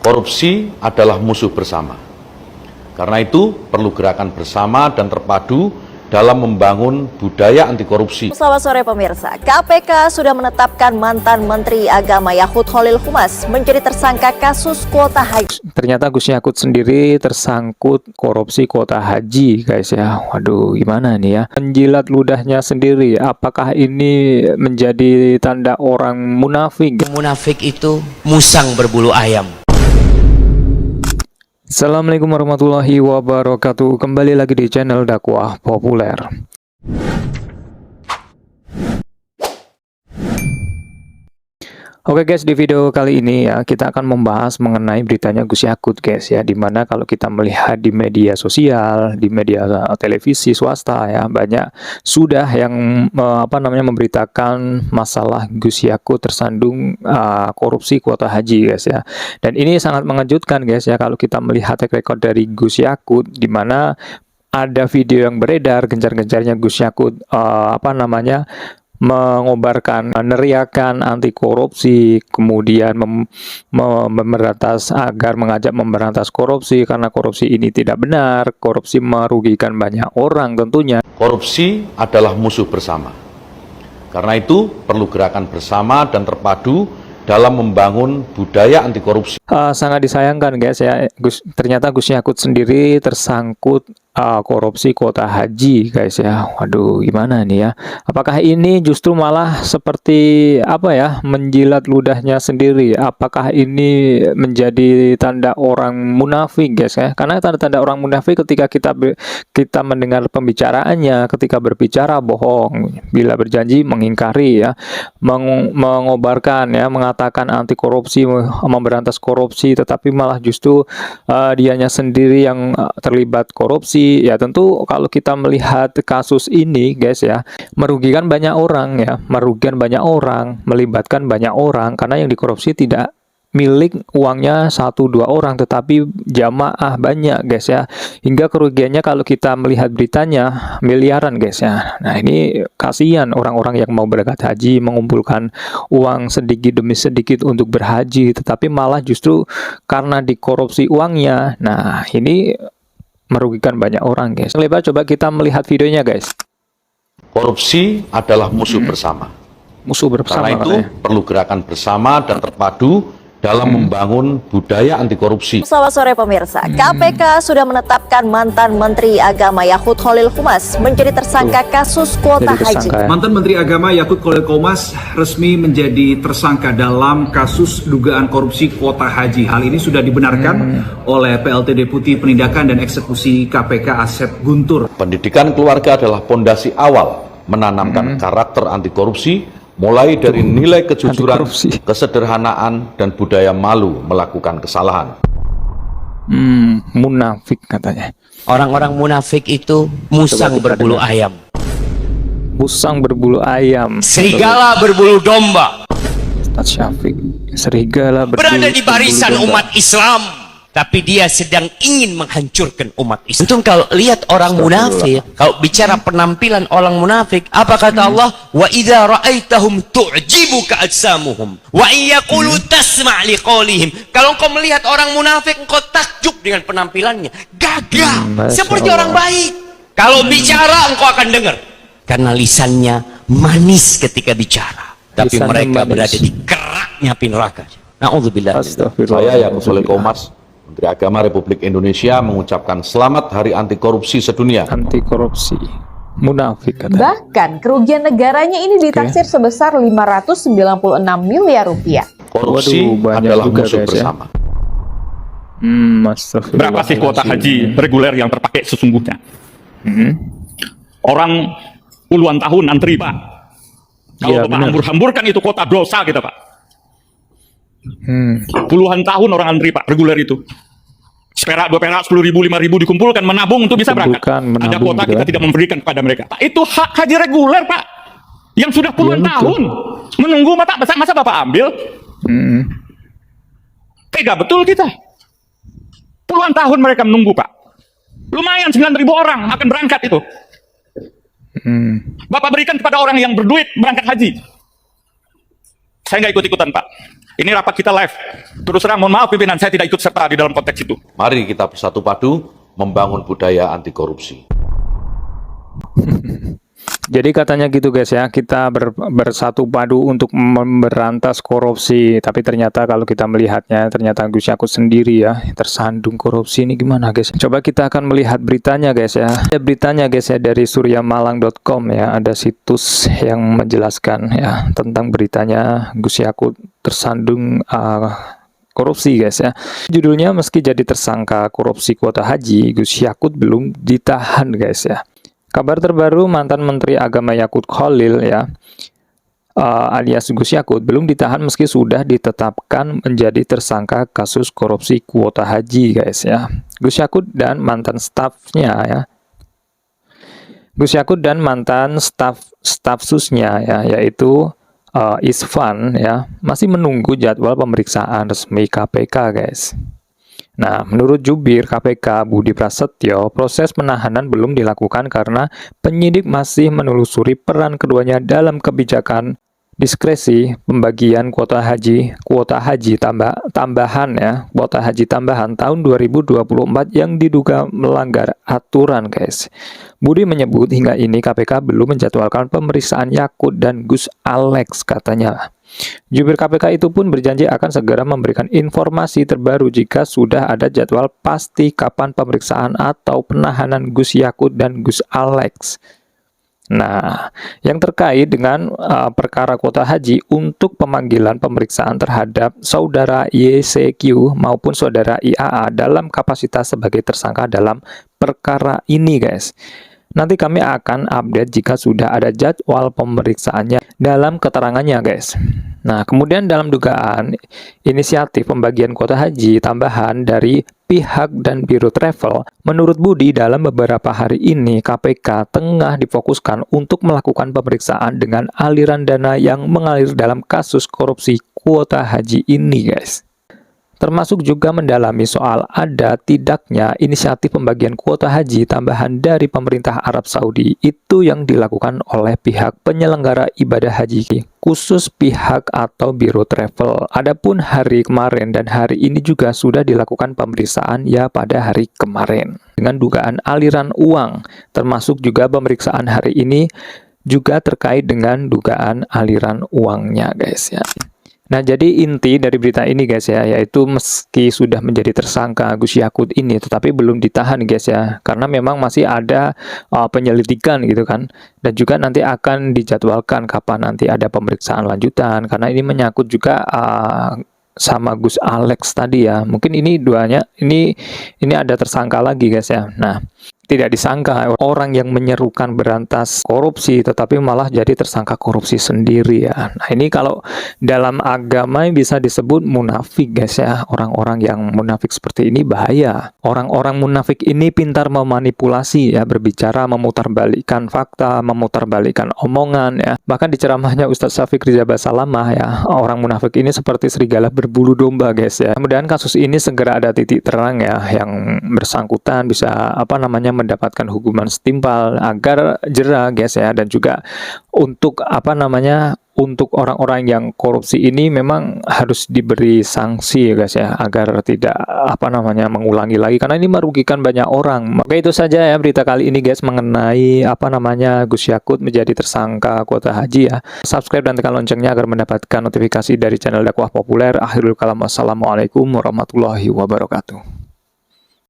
Korupsi adalah musuh bersama. Karena itu perlu gerakan bersama dan terpadu dalam membangun budaya anti korupsi. Selamat sore pemirsa, KPK sudah menetapkan mantan Menteri Agama Yakut Khalil Qumas menjadi tersangka kasus kuota haji. Ternyata Gus Yakut sendiri tersangkut korupsi kuota haji guys ya. Waduh gimana nih ya, menjilat ludahnya sendiri. Apakah ini menjadi tanda orang munafik? Munafik itu musang berbulu ayam. Assalamualaikum warahmatullahi wabarakatuh. Kembali lagi di channel dakwah populer. Oke guys, di video kali ini ya kita akan membahas mengenai beritanya Gus Yakut guys ya, dimana kalau kita melihat di media sosial, di media televisi swasta ya, banyak sudah yang memberitakan masalah Gus Yakut tersandung korupsi kuota haji guys ya. Dan ini sangat mengejutkan guys ya kalau kita melihat track record dari Gus Yakut, dimana ada video yang beredar gencar-gencarnya Gus Yakut mengobarkan, meneriakan anti korupsi, kemudian memberantas agar mengajak memberantas korupsi karena korupsi ini tidak benar, korupsi merugikan banyak orang tentunya. Korupsi adalah musuh bersama. Karena itu perlu gerakan bersama dan terpadu dalam membangun budaya anti korupsi. Sangat disayangkan guys ya, ternyata Gus Yakut sendiri tersangkut korupsi kuota haji guys ya. Waduh gimana nih ya, apakah ini justru malah seperti menjilat ludahnya sendiri? Apakah ini menjadi tanda orang munafik guys ya? Karena tanda-tanda orang munafik ketika kita mendengar pembicaraannya, ketika berbicara bohong, bila berjanji mengingkari ya, mengobarkan ya, mengatakan anti korupsi, memberantas korupsi, tetapi malah justru dianya sendiri yang terlibat korupsi. Ya tentu kalau kita melihat kasus ini guys ya, merugikan banyak orang ya, melibatkan banyak orang, karena yang dikorupsi tidak milik uangnya 1-2 orang, tetapi jamaah banyak guys ya, hingga kerugiannya kalau kita melihat beritanya miliaran guys ya. Nah ini kasihan orang-orang yang mau berangkat haji, mengumpulkan uang sedikit demi sedikit untuk berhaji, tetapi malah justru karena dikorupsi uangnya. Nah ini merugikan banyak orang guys. Coba kita melihat videonya guys. Korupsi adalah musuh bersama. Musuh bersama. Karena itu perlu gerakan bersama dan terpadu dalam membangun budaya anti korupsi. Selamat sore pemirsa, KPK sudah menetapkan mantan Menteri Agama Yakut Khalil Qumas menjadi tersangka kasus kuota haji. Mantan Menteri Agama Yakut Khalil Qumas resmi menjadi tersangka dalam kasus dugaan korupsi kuota haji. Hal ini sudah dibenarkan oleh PLT Deputi Penindakan dan Eksekusi KPK Asep Guntur. Pendidikan keluarga adalah pondasi awal menanamkan karakter anti korupsi, mulai dari nilai kejujuran, kesederhanaan, dan budaya malu melakukan kesalahan. Munafik katanya. Orang-orang munafik itu musang berbulu ayam. Musang berbulu ayam. Serigala berbulu domba. Ustaz Syafiq, serigala berada di barisan umat Islam, tapi dia sedang ingin menghancurkan umat Islam. Untung kalau lihat orang munafik, kalau bicara penampilan orang munafik, apa kata Allah? Wa idza ra'aitahum tu'jibuka ajsamuhum wa in yaqulu tasma' liqaulihim. Kalau engkau melihat orang munafik, engkau takjub dengan penampilannya, gagah seperti orang baik. Kalau bicara engkau akan dengar, karena lisannya manis ketika bicara, tapi mereka berada di keraknya api neraka. Na'udzubillah. Saya Yakut Khalil Qumas, Menteri Agama Republik Indonesia, mengucapkan selamat Hari Anti Korupsi Sedunia. Anti korupsi, munafik katanya. Bahkan kerugian negaranya ini ditaksir sebesar 596 miliar rupiah. Korupsi adalah musuh bersama. Berapa sih kuota haji reguler yang terpakai sesungguhnya? Orang puluhan tahun antri Pak. Kalau Bapak hambur-hamburkan itu kuota dosa kita Pak. Puluhan tahun orang antri Pak, reguler itu. Seperak, 2 perak, 10.000, 5.000 dikumpulkan, menabung untuk bisa berangkat. Ada kuota kita tidak memberikan kepada mereka. Pak, itu hak haji reguler Pak, yang sudah puluhan tahun menunggu. Masa Bapak ambil? Tega betul kita. Puluhan tahun mereka menunggu Pak. Lumayan 9.000 orang akan berangkat itu. Bapak berikan kepada orang yang berduit berangkat haji. Saya nggak ikut-ikutan Pak. Ini rapat kita live. Terus terang, mohon maaf pimpinan, saya tidak ikut serta di dalam konteks itu. Mari kita bersatu padu membangun budaya anti korupsi. Jadi katanya gitu guys ya, kita bersatu padu untuk memberantas korupsi. Tapi ternyata kalau kita melihatnya, ternyata Gus Yakut sendiri ya tersandung korupsi. Ini gimana guys? Coba kita akan melihat beritanya guys ya. Beritanya guys ya dari suryamalang.com ya. Ada situs yang menjelaskan ya tentang beritanya Gus Yakut tersandung korupsi guys ya. Judulnya, meski jadi tersangka korupsi kuota haji, Gus Yakut belum ditahan guys ya. Kabar terbaru, mantan Menteri Agama Yakut Khalil ya, alias Gus Yakut belum ditahan meski sudah ditetapkan menjadi tersangka kasus korupsi kuota haji guys ya. Gus Yakut dan mantan stafnya ya. Gus Yakut dan mantan staf susnya ya, yaitu Isvan ya, masih menunggu jadwal pemeriksaan resmi KPK guys. Nah, menurut jubir KPK Budi Prasetyo, proses penahanan belum dilakukan karena penyidik masih menelusuri peran keduanya dalam kebijakan diskresi pembagian kuota haji tambahan ya, kuota haji tambahan tahun 2024 yang diduga melanggar aturan guys. Budi menyebut hingga ini KPK belum menjadwalkan pemeriksaan Yakut dan Gus Alex katanya. Jubir KPK itu pun berjanji akan segera memberikan informasi terbaru jika sudah ada jadwal pasti kapan pemeriksaan atau penahanan Gus Yakut dan Gus Alex. Nah, yang terkait dengan perkara kuota haji untuk pemanggilan pemeriksaan terhadap saudara YCQ maupun saudara IAA dalam kapasitas sebagai tersangka dalam perkara ini guys. Nanti kami akan update jika sudah ada jadwal pemeriksaannya dalam keterangannya guys. Nah, kemudian dalam dugaan inisiatif pembagian kuota haji tambahan dari pihak dan Biro Travel, menurut Budi dalam beberapa hari ini KPK tengah difokuskan untuk melakukan pemeriksaan dengan aliran dana yang mengalir dalam kasus korupsi kuota haji ini guys. Termasuk juga mendalami soal ada tidaknya inisiatif pembagian kuota haji tambahan dari pemerintah Arab Saudi itu yang dilakukan oleh pihak penyelenggara ibadah haji khusus pihak atau Biro Travel. Adapun hari kemarin dan hari ini juga sudah dilakukan pemeriksaan ya pada hari kemarin dengan dugaan aliran uang, termasuk juga pemeriksaan hari ini juga terkait dengan dugaan aliran uangnya guys ya. Nah, jadi inti dari berita ini guys ya, yaitu meski sudah menjadi tersangka Gus Yakut ini, tetapi belum ditahan guys ya, karena memang masih ada penyelidikan gitu kan, dan juga nanti akan dijadwalkan kapan nanti ada pemeriksaan lanjutan, karena ini menyangkut juga sama Gus Alex tadi ya, mungkin ini duanya, ini ada tersangka lagi guys ya. Nah, tidak disangka orang yang menyerukan berantas korupsi tetapi malah jadi tersangka korupsi sendiri ya. Nah, ini kalau dalam agama bisa disebut munafik guys ya. Orang-orang yang munafik seperti ini bahaya. Orang-orang munafik ini pintar memanipulasi ya, berbicara memutarbalikkan fakta, memutarbalikkan omongan ya. Bahkan di ceramahnya Ustadz Syafiq Riza Basalamah ya, orang munafik ini seperti serigala berbulu domba guys ya. Kemudian kasus ini segera ada titik terang ya, yang bersangkutan bisa mendapatkan hukuman setimpal agar jera guys ya, dan juga untuk untuk orang-orang yang korupsi ini memang harus diberi sanksi guys ya, agar tidak mengulangi lagi, karena ini merugikan banyak orang. Oke, itu saja ya berita kali ini guys mengenai Gus Yakut menjadi tersangka kuota haji ya. Subscribe dan tekan loncengnya agar mendapatkan notifikasi dari channel dakwah populer. Akhirul kalam, wassalamualaikum warahmatullahi wabarakatuh.